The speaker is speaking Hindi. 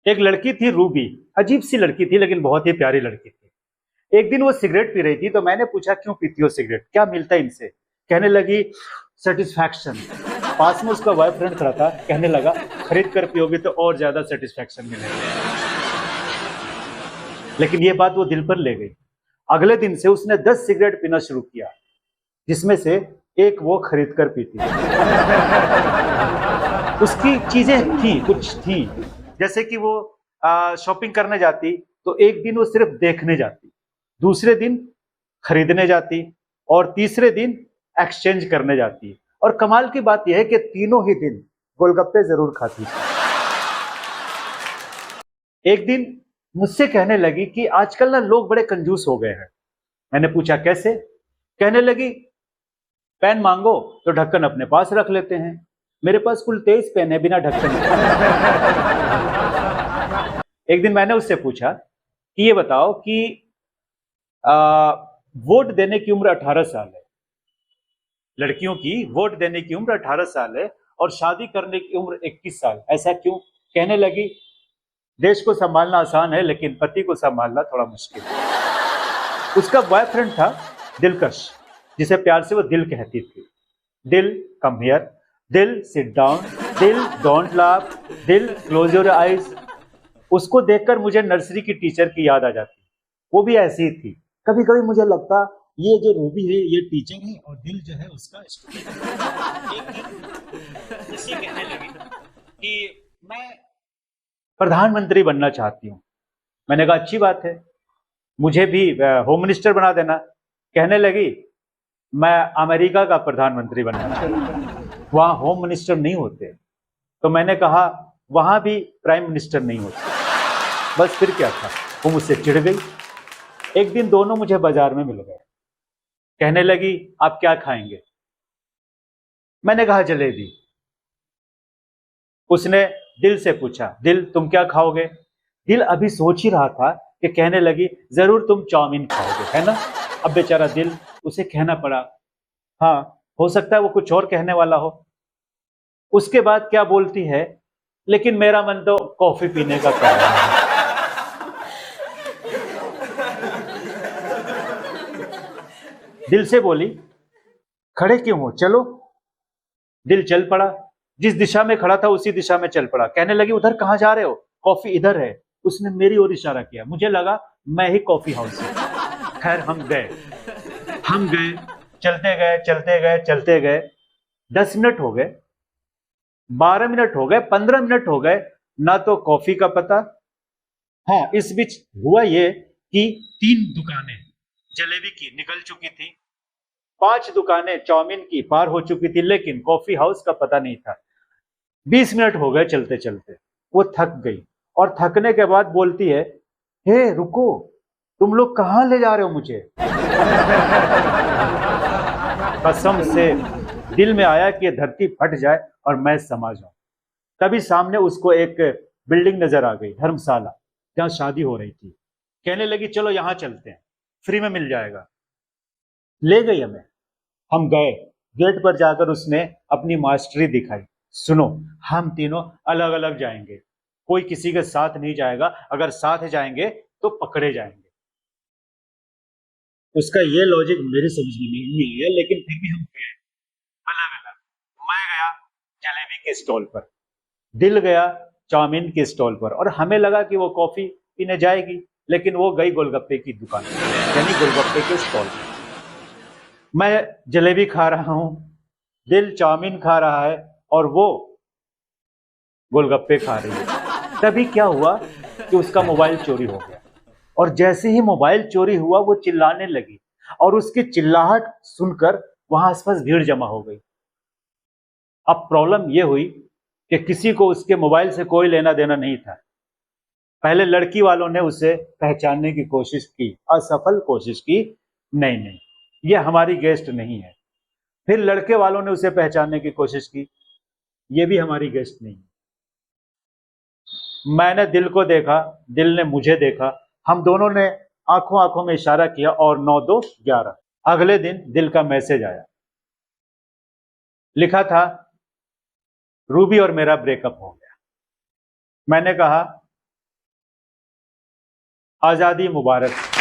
एक लड़की थी रूबी, अजीब सी लड़की थी लेकिन बहुत ही प्यारी लड़की थी। एक दिन वो सिगरेट पी रही थी तो मैंने पूछा क्यों पीती हो सिगरेट, क्या मिलता है इनसे? कहने लगी सेटिस्फैक्शन। पास में उसका बॉयफ्रेंड खड़ा था, कहने लगा खरीद कर पियोगे तो और ज्यादा सेटिस्फैक्शन मिलेगा। लेकिन ये बात वो दिल पर ले गई। अगले दिन से उसने 10 सिगरेट पीना शुरू किया, जिसमें से एक वो खरीद कर पीती। उसकी चीजें थी, कुछ थी, जैसे कि वो शॉपिंग करने जाती तो एक दिन वो सिर्फ देखने जाती, दूसरे दिन खरीदने जाती और तीसरे दिन एक्सचेंज करने जाती। और कमाल की बात यह है कि तीनों ही दिन गोलगप्पे जरूर खाती थी। एक दिन मुझसे कहने लगी कि आजकल ना लोग बड़े कंजूस हो गए हैं। मैंने पूछा कैसे? कहने लगी पेन मांगो तो ढक्कन अपने पास रख लेते हैं, मेरे पास कुल 23 पेन है बिना ढक्कन के। एक दिन मैंने उससे पूछा कि ये बताओ कि वोट देने की उम्र 18 साल है, लड़कियों की वोट देने की उम्र 18 साल है और शादी करने की उम्र 21 साल, ऐसा क्यों? कहने लगी देश को संभालना आसान है लेकिन पति को संभालना थोड़ा मुश्किल है। उसका बॉयफ्रेंड था दिलकश, जिसे प्यार से वो दिल कहती थी। दिल कम हियर, दिल सिट डाउन, दिल डोंट लाफ, दिल क्लोज योर आईज। उसको देखकर मुझे नर्सरी की टीचर की याद आ जाती, वो भी ऐसी ही थी। कभी कभी मुझे लगता ये जो रूबी है ये टीचर है और दिल जो है उसका स्टूडेंट। इसी कहने लगी कि मैं प्रधानमंत्री बनना चाहती हूँ। मैंने कहा अच्छी बात है, मुझे भी होम मिनिस्टर बना देना। कहने लगी मैं अमेरिका का प्रधानमंत्री बनना चाहती हूँ, वहां होम मिनिस्टर नहीं होते। तो मैंने कहा वहां भी प्राइम मिनिस्टर नहीं होते। बस फिर क्या था, वो मुझसे चिढ़ गई। एक दिन दोनों मुझे बाजार में मिल गए। कहने लगी आप क्या खाएंगे? मैंने कहा जलेबी। उसने दिल से पूछा दिल तुम क्या खाओगे? दिल अभी सोच ही रहा था कि कहने लगी जरूर तुम चाउमीन खाओगे, है ना? अब बेचारा दिल, उसे कहना पड़ा हाँ, हो सकता है वो कुछ और कहने वाला हो। उसके बाद क्या बोलती है, लेकिन मेरा मन तो कॉफी पीने का कर रहा है। दिल से बोली खड़े क्यों हो, चलो। दिल चल पड़ा, जिस दिशा में खड़ा था उसी दिशा में चल पड़ा। कहने लगी उधर कहां जा रहे हो? कॉफी इधर है। उसने मेरी ओर इशारा किया, मुझे लगा मैं ही कॉफी हाउस हूं। खैर हम गए, चलते गए चलते गए चलते गए। 10 मिनट हो गए, 12 मिनट हो गए, 15 मिनट हो गए, ना तो कॉफी का पता। हाँ, इस बीच हुआ ये कि 3 दुकानें जलेबी की निकल चुकी थी, 5 दुकानें चाउमीन की पार हो चुकी थी, लेकिन कॉफी हाउस का पता नहीं था। 20 मिनट हो गए चलते चलते, वो थक गई और थकने के बाद बोलती है हे रुको, तुम लोग कहां ले जा रहे हो मुझे? कसम से दिल में आया कि धरती फट जाए और मैं समा जाऊं। तभी सामने उसको एक बिल्डिंग नजर आ गई, धर्मशाला, जहां शादी हो रही थी। कहने लगी चलो यहां चलते हैं, फ्री में मिल जाएगा। ले गई हमें, हम गए। गेट पर जाकर उसने अपनी मास्टरी दिखाई। सुनो, हम तीनों अलग अलग जाएंगे, कोई किसी के साथ नहीं जाएगा, अगर साथ जाएंगे तो पकड़े जाएंगे। उसका ये लॉजिक मेरे समझ में नहीं आया, लेकिन फिर भी हम गए अलग अलग। मैं गया जलेबी के स्टॉल पर, दिल गया चाउमीन के स्टॉल पर, और हमें लगा कि वो कॉफी पीने जाएगी, लेकिन वो गई गोलगप्पे की दुकान, यानी गोलगप्पे के स्टॉल पर। मैं जलेबी खा रहा हूं, दिल चाउमीन खा रहा है और वो गोलगप्पे खा रही है। तभी क्या हुआ कि उसका मोबाइल चोरी हो गया, और जैसे ही मोबाइल चोरी हुआ वो चिल्लाने लगी, और उसकी चिल्लाहट सुनकर वहां आसपास भीड़ जमा हो गई। अब प्रॉब्लम यह हुई कि किसी को उसके मोबाइल से कोई लेना देना नहीं था। पहले लड़की वालों ने उसे पहचानने की कोशिश की, असफल कोशिश की, नहीं नहीं ये हमारी गेस्ट नहीं है। फिर लड़के वालों ने उसे पहचानने की कोशिश की, ये भी हमारी गेस्ट नहीं है। मैंने दिल को देखा, दिल ने मुझे देखा, हम दोनों ने आंखों आंखों में इशारा किया और 9 2 11। अगले दिन दिल का मैसेज आया, लिखा था रूबी और मेरा ब्रेकअप हो गया। मैंने कहा आज़ादी मुबारक।